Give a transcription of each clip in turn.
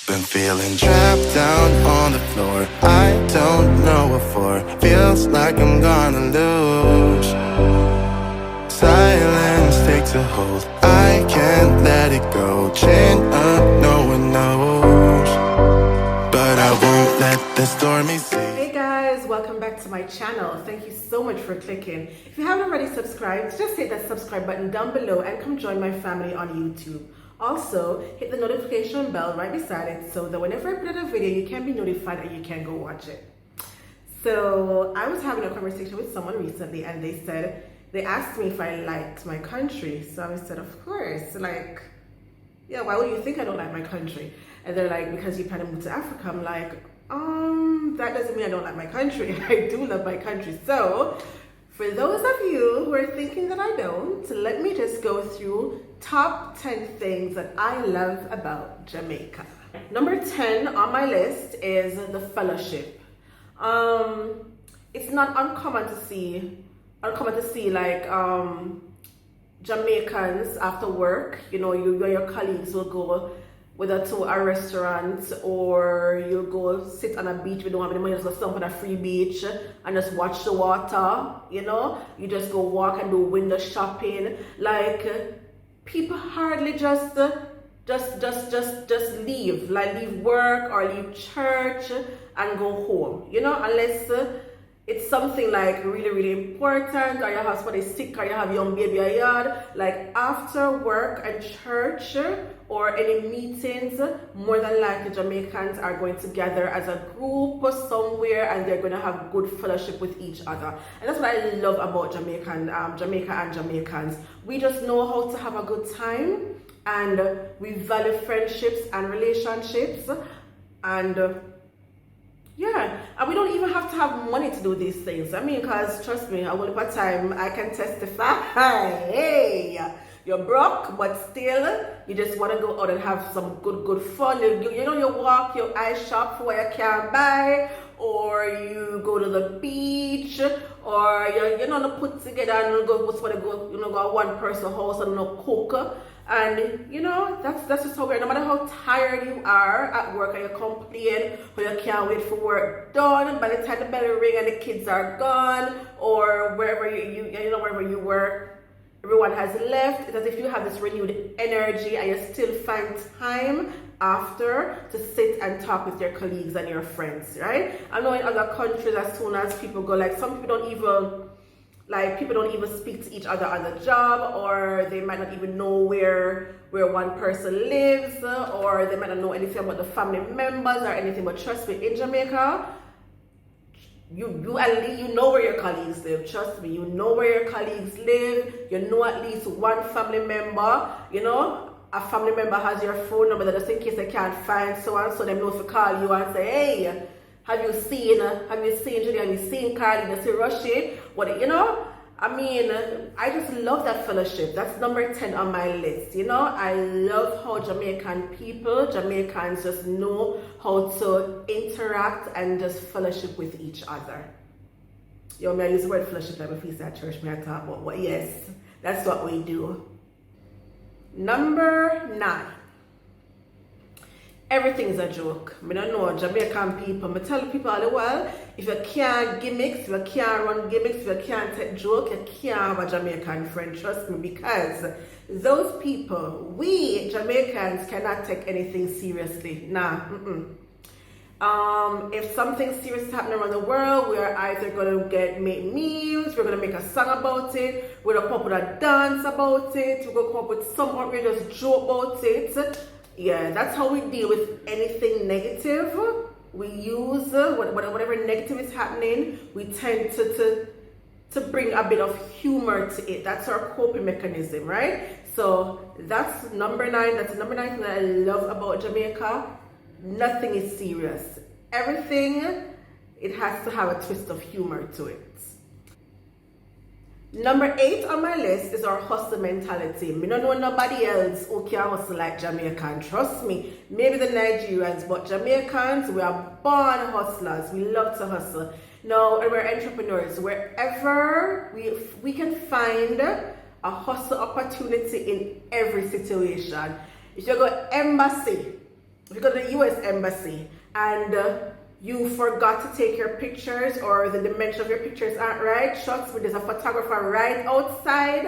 Been feeling trapped down on the floor. I don't know what for. Feels like I'm gonna lose. Silence takes a hold. I can't let it go. Chain up, no one knows. But I won't let the stormy sea. Hey guys, welcome back to my channel. Thank you so much for clicking. If you haven't already subscribed, just hit that subscribe button down below and come join my family on YouTube. Also, hit the notification bell right beside it so that whenever I put out a video, you can be notified and you can go watch it. So I was having a conversation with someone recently and they asked me if I liked my country. So I said, of course, like, yeah, why would you think I don't like my country? And they're like, because you kind of moved to Africa. I'm like, that doesn't mean I don't like my country. I do love my country. So for those of you who are thinking that I don't, let me just go through top 10 things that I love about Jamaica. Number 10 on my list is the fellowship. It's not uncommon to see like Jamaicans after work, you and your colleagues will go whether to a restaurant or you go sit on a beach. We don't have any money, just go stomp on a free beach and just watch the water. You just go walk and do window shopping. Like people hardly just leave, like leave work or leave church and go home. Unless it's something like really, really important, or your husband is sick, or you have young baby a yard. Like after work and church or any meetings, more than likely Jamaicans are going together as a group somewhere and they're going to have good fellowship with each other. And that's what I love about Jamaica and Jamaicans. We just know how to have a good time, and we value friendships and relationships, and yeah, and we don't even have to have money to do these things. I mean, because trust me, a whole lot of time I can testify. Hey, you're broke, but still, you just want to go out and have some good fun. You walk, you eye shop for what you can buy, or you go to the beach, or you put together and go go one person house and cook. And that's just how we're. No matter how tired you are at work and you complain or you can't wait for work done, by the time the bell ring and the kids are gone, or wherever wherever you work, everyone has left. It's as if you have this renewed energy and you still find time after to sit and talk with your colleagues and your friends, right? I know in other countries, as soon as people go, like some people don't even speak to each other on the job, or they might not even know where one person lives, or they might not know anything about the family members or anything. But trust me, in Jamaica, you know where your colleagues live. Trust me, you know where your colleagues live. You know at least one family member. A family member has your phone number, that just in case they can't find someone, so they know to call you and say, hey, have you seen Julie? Have you seen Carly? Does he rush it? I mean, I just love that fellowship. That's number 10 on my list. I love how Jamaicans just know how to interact and just fellowship with each other. I use the word fellowship like a feast at church, I talk about, but yes, that's what we do. Number 9. Everything is a joke. I don't know Jamaican people. I tell people all the while, if you can't gimmicks, if you can't run gimmicks, if you can't take joke, you can't have a Jamaican friend. Trust me, because those people, we Jamaicans cannot take anything seriously. Nah. If something serious is happening around the world, we are either going to make memes, we're going to make a song about it, we're going to come up with a dance about it, we're going to come up with some outrageous joke about it. Yeah, that's how we deal with anything negative. We use whatever negative is happening, we tend to bring a bit of humor to it. That's our coping mechanism, right? So that's number 9. That's the number 9 thing that I love about Jamaica. Nothing is serious. Everything, it has to have a twist of humor to it. Number 8 on my list is our hustle mentality. Me don't know nobody else who can hustle like Jamaican. Trust me, maybe the Nigerians, but Jamaicans, we are born hustlers. We love to hustle. Now, we're entrepreneurs. Wherever we can find a hustle opportunity in every situation. If you go embassy, if you go to the US Embassy and you forgot to take your pictures, or the dimension of your pictures aren't right, trust me, there's a photographer right outside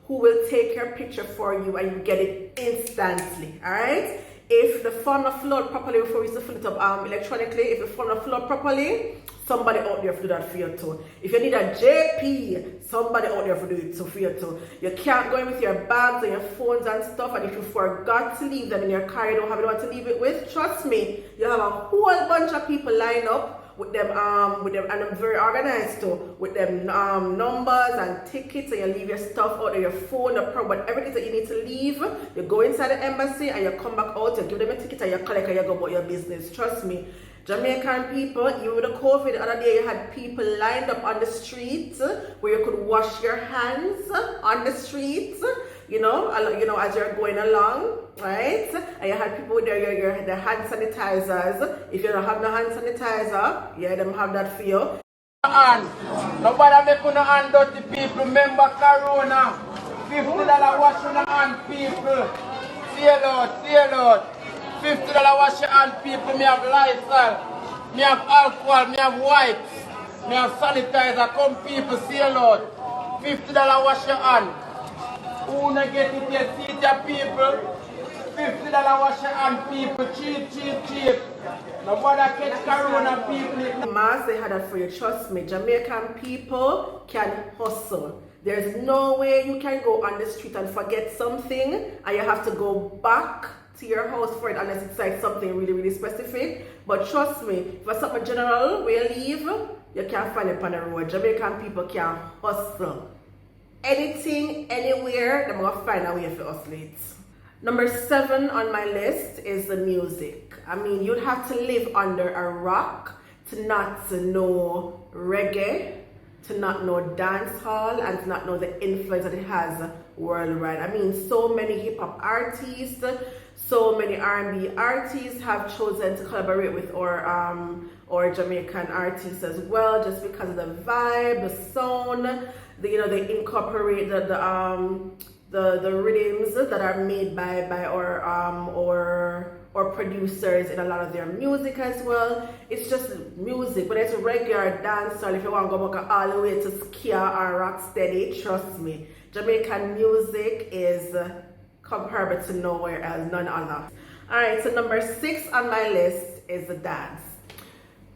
who will take your picture for you and you get it instantly. All right, if the form not flowed properly, before we used to fill it up electronically, if the form not flowed properly, somebody out there to do that for you too. If you need a JP, somebody out there to do it for you too. You can't go in with your bags and your phones and stuff, and if you forgot to leave them in your car, you don't have anyone to leave it with, trust me, you have a whole bunch of people line up with them, and I'm very organized too, with them numbers and tickets, and you leave your stuff out of your phone, whatever it is that you need to leave, you go inside the embassy and you come back out, you give them a ticket and you collect and you go about your business. Trust me, Jamaican people, even with the COVID, the other day you had people lined up on the streets where you could wash your hands on the streets, you know, as you're going along, right? And you had people with their hand sanitizers. If you don't have no hand sanitizer, yeah, them have that for you. And nobody make no hand dirty people. Remember Corona. $50 wash your hand, people. See you, Lord. $50 wash your hand, people. Me have Lysol, me have alcohol, me have wipes, me have sanitizer. Come, people, see you, Lord. $50 wash your hand. Who not get it yet? See your people. $50 wash your hand, people. Cheap. Nobody catch Corona, people. Mass, they had that for you. Trust me, Jamaican people can hustle. There's no way you can go on the street and forget something and you have to go back to your house for it unless it's like something really, really specific. But trust me, if it's something general where you leave, you can't find it on the road. Jamaican people can hustle. Anything, anywhere, they're gonna find a way to hustle it. Number 7 on my list is the music. I mean, you'd have to live under a rock to not know reggae, to not know dancehall, and to not know the influence that it has worldwide. I mean, so many hip-hop artists, so many R&B artists have chosen to collaborate with our Jamaican artists as well, just because of the vibe, the sound. They incorporate the rhythms that are made by our producers in a lot of their music as well. It's just music, but it's regular dancehall. If you want to go back all the way to ska or rock steady, trust me, Jamaican music is comparable to nowhere else, none other. Alright, so number 6 on my list is the dance.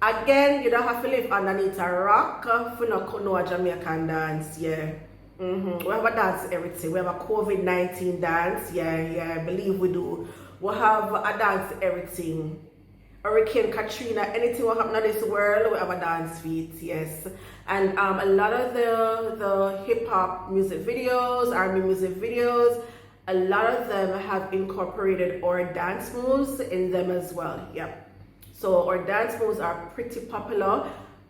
Again, you don't have to live underneath a rock for not to know a Jamaican dance, yeah. We have a dance everything. We have a COVID-19 dance, yeah, believe we do. We have a dance everything. Hurricane Katrina, anything will happen in this world, we have a dance feat, yes. And a lot of the hip-hop music videos, R&B music videos, a lot of them have incorporated our dance moves in them as well, yep. So our dance moves are pretty popular.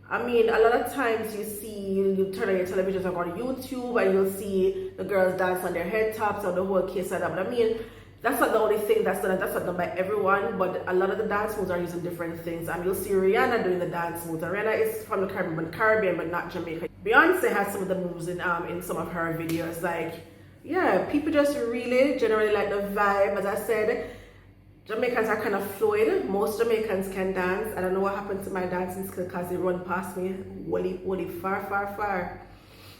I mean, a lot of times you see, you turn on your television or go on YouTube and you'll see the girls dance on their head tops or the whole case of that. But I mean, that's not the only thing that's not done by everyone, but a lot of the dance moves are using different things. And you'll see Rihanna doing the dance moves. And Rihanna is from the Caribbean, but not Jamaica. Beyonce has some of the moves in some of her videos. Like, yeah, people just really generally like the vibe. As I said, Jamaicans are kind of fluid. Most Jamaicans can dance. I don't know what happened to my dancing skill because they run past me wholly far.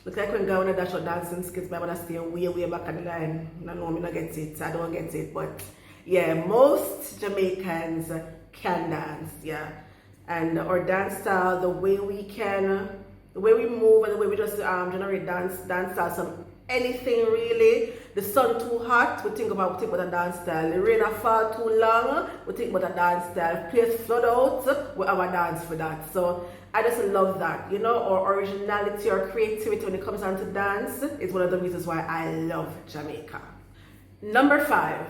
Look like when going to dash out dancing skills, but I'm gonna stay way back on the line. I know I'm not get it. I don't get it, but yeah, most Jamaicans can dance, yeah. And our dance style, the way we move and the way we just generate dance style, some anything really. The sun too hot, we think about a dance style. The rain fall too long, we think about a dance style. Place flood out, we have a dance for that. So I just love that, our originality or creativity when it comes down to dance is one of the reasons why I love Jamaica. Number 5,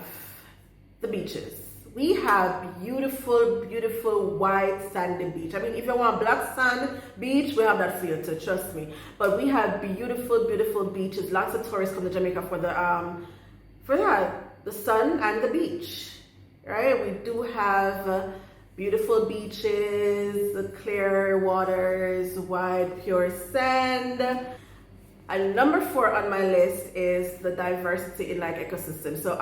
the beaches. We have beautiful white sandy beach. I mean, if you want black sand beach, we have that for you too, trust me. But we have beautiful beaches. Lots of tourists come to Jamaica for the sun and the beach, right? We do have beautiful beaches, the clear waters, white pure sand. And number 4 on my list is the diversity in like ecosystem. So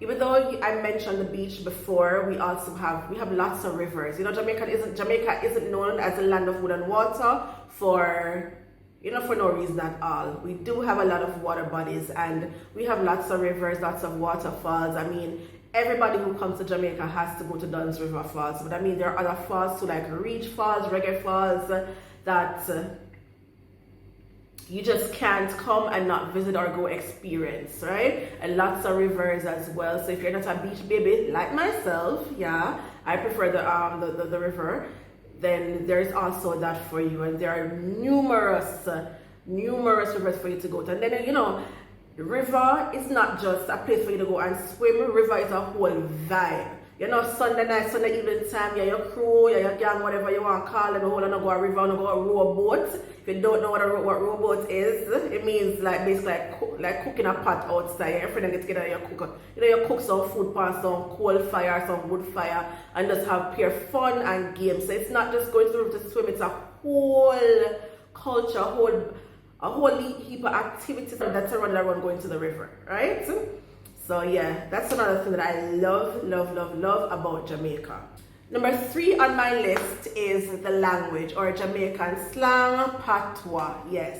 even though I mentioned the beach before, we have lots of rivers. You know, Jamaica isn't known as a land of wood and water for no reason at all. We do have a lot of water bodies, and we have lots of rivers, lots of waterfalls. I mean, everybody who comes to Jamaica has to go to Dunn's River Falls, but I mean, there are other falls too, like Reach Falls, Reggae Falls, that you just can't come and not visit or go experience, right? And lots of rivers as well. So if you're not a beach baby like myself, yeah, I prefer the river, then there's also that for you. And there are numerous rivers for you to go to. And then, you know, the river is not just a place for you to go and swim. River is a whole vibe. You know, Sunday night, Sunday evening time, yeah, your crew, yeah, your gang, whatever you want to call them, hold on, go a river, and go a rowboat. If you don't know what rowboat is, it means like basically like cooking a pot outside. Your friend get together, you cook. You know, you cook some food pan, some coal fire, some wood fire, and just have pure fun and games. So it's not just going to the river to swim, it's a whole culture, a whole heap of activities that's around going to the river, right? So yeah, that's another thing that I love about Jamaica. Number 3 on my list is the language, or Jamaican slang, patois, yes.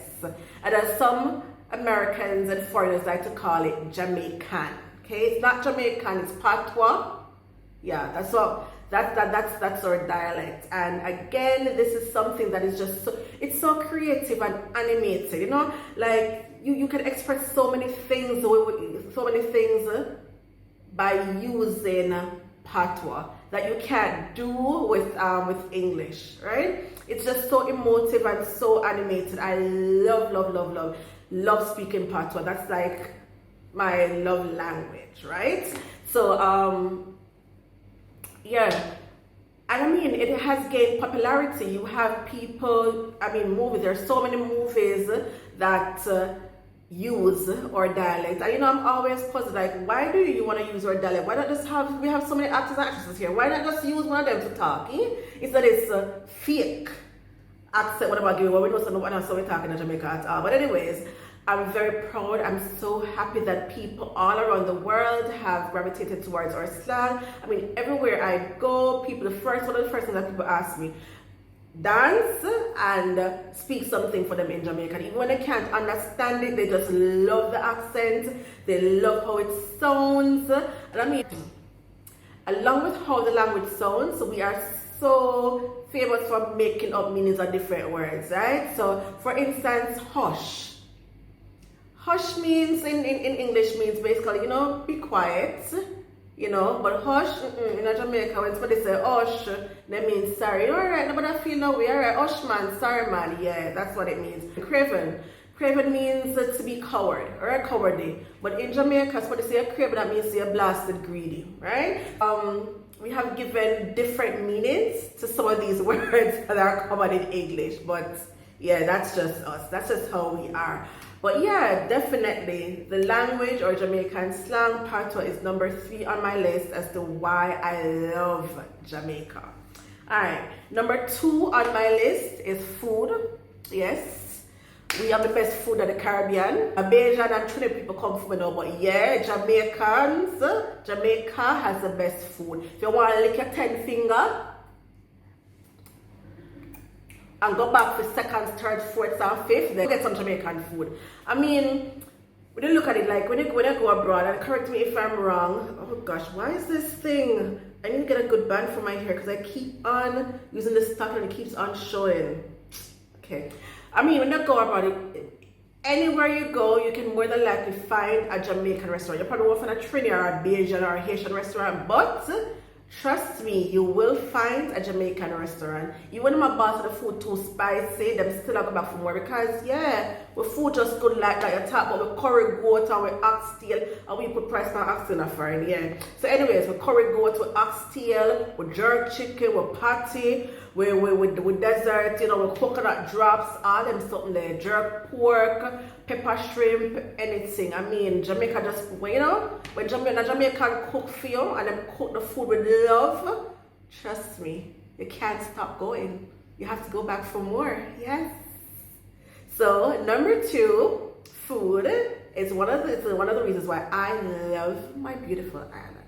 And as some Americans and foreigners like to call it, Jamaican. Okay, it's not Jamaican, it's patois. Yeah, that's our dialect. And again, this is something that is just it's so creative and animated, you know, like you can express so many things by using patois that you can't do with English, right? It's just so emotive and so animated. I love speaking patois. That's like my love language, right? So yeah, and I mean, it has gained popularity. You have people, I mean, movies, there's so many movies that use our dialect. And you know, I'm always puzzled, like, why do you want to use our dialect? Why not just we have so many actors and actresses here, why not just use one of them to talk? Instead it's fake accent, whatever, we know so we're talking in Jamaica at all. But anyways, I'm very proud. I'm so happy that people all around the world have gravitated towards our slang. I mean, everywhere I go, one of the first things that people ask me, dance and speak something for them in Jamaica. Even when they can't understand it, they just love the accent. They love how it sounds. And I mean, along with how the language sounds, we are so famous for making up meanings of different words, right? So, for instance, hush. Hush means, in English, means basically, you know, be quiet, you know, but hush, in Jamaica, when somebody say hush, that means sorry. Alright, nobody feel no way, alright, hush man, sorry man, yeah, that's what it means. Craven means to be coward, or a cowardly. But in Jamaica, when they say a craven, that means you're blasted greedy, right? We have given different meanings to some of these words that are common in English, but yeah, that's just us. That's just how we are. But yeah, definitely the language, or Jamaican slang, patois, is number 3 on my list as to why I love Jamaica. Alright, number 2 on my list is food. Yes, we have the best food in the Caribbean. Bajan and Trinidad people come from me now, but yeah, Jamaica has the best food. If you want to lick your 10 finger and go back for 2nd, 3rd, 4th, and 5th, then get some Jamaican food. I mean, when you look at it, like when you go abroad, and correct me if I'm wrong, oh gosh, why is this thing? I need to get a good band for my hair because I keep on using this stuff and it keeps on showing. Okay. I mean, when you go abroad, anywhere you go, you can more than likely find a Jamaican restaurant. You probably won't find a Trinidad or a Bajan or a Haitian restaurant, but trust me, you will find a Jamaican restaurant. Even when my boss the food too spicy, them still go back for more because yeah, with food just good like you talk about with curry goat and with oxtail, and we put price on oxtail in a foreign, yeah. So anyways, with curry goat, with oxtail, with jerk chicken, with patty, with dessert, you know, with coconut drops, all them something there, jerk pork, pepper shrimp, anything. I mean, Jamaica just, you know, when Jamaican cook for you and them cook the food with love, trust me, you can't stop going. You have to go back for more, yes. So number 2, food is one of the reasons why I love my beautiful island.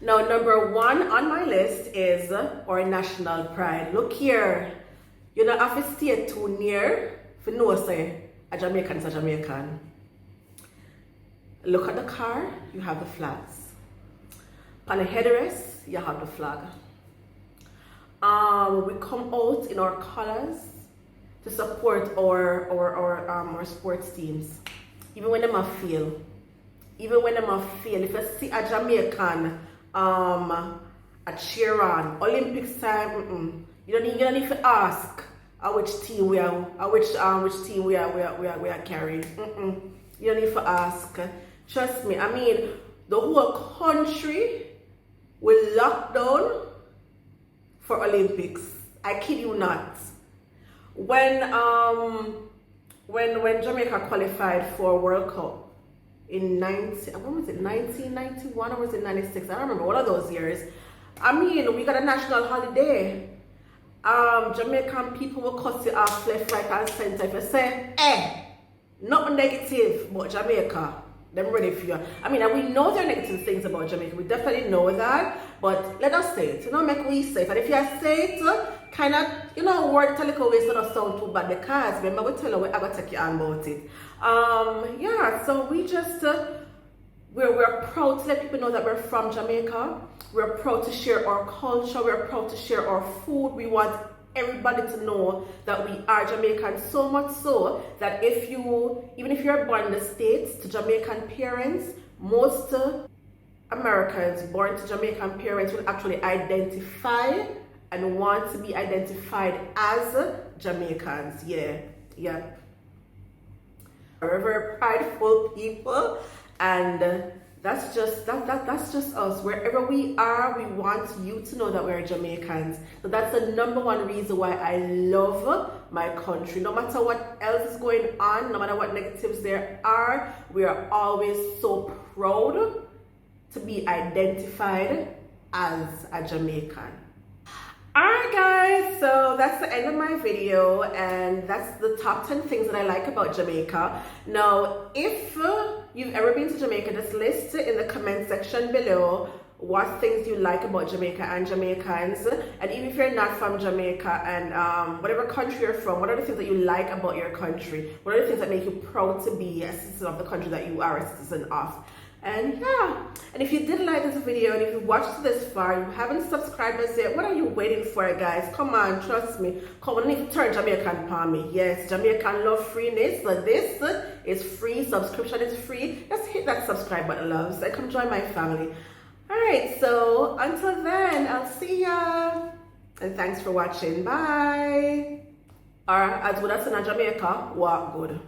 Now, number 1 on my list is our national pride. Look here, you don't have to stay too near for no say a Jamaican is a Jamaican. Look at the car, you have the flags. On the headrest, you have the flag. We come out in our colors to support our sports teams. Even when them a fail. If you see a Jamaican a cheer on Olympics time, you don't need to ask which team we are carrying. You don't need to ask. Trust me. I mean, the whole country will lock down for Olympics. I kid you not. When Jamaica qualified for World Cup in 1991 or was it 96? I don't remember, one of those years. I mean, we got a national holiday. Jamaican people will cut you off left, right, and center. If you say, nothing negative about Jamaica, them ready for you. I mean, and we know there are negative things about Jamaica. We definitely know that. But let us say it. Make we safe. And if you say it, kind of, word telico ways not sound too bad, because remember we tell you we're going to take you on about it. Yeah, so we just we're proud to let people know that we're from Jamaica. We're proud to share our culture. We're proud to share our food. We want everybody to know that we are Jamaican, so much so that even if you're born in the States to Jamaican parents, most Americans born to Jamaican parents will actually identify and want to be identified as Jamaicans. Yeah. We're very prideful people, and that's just us. Wherever we are, we want you to know that we're Jamaicans. So that's the number 1 reason why I love my country. No matter what else is going on, no matter what negatives there are, we are always so proud to be identified as a Jamaican. Alright guys, so that's the end of my video, and that's the top 10 things that I like about Jamaica. Now, if you've ever been to Jamaica, just list in the comment section below what things you like about Jamaica and Jamaicans. And even if you're not from Jamaica and whatever country you're from, what are the things that you like about your country? What are the things that make you proud to be a citizen of the country that you are a citizen of? And yeah, and if you did like this video and if you watched this far, you haven't subscribed us yet, what are you waiting for, guys? Come on, trust me. Come on, I need to turn Jamaican for me. Yes, Jamaican love freeness. So this is free, subscription is free. Just hit that subscribe button, loves, and come join my family. Alright, so until then, I'll see ya. And thanks for watching. Bye. Or as good as in Jamaica, walk good.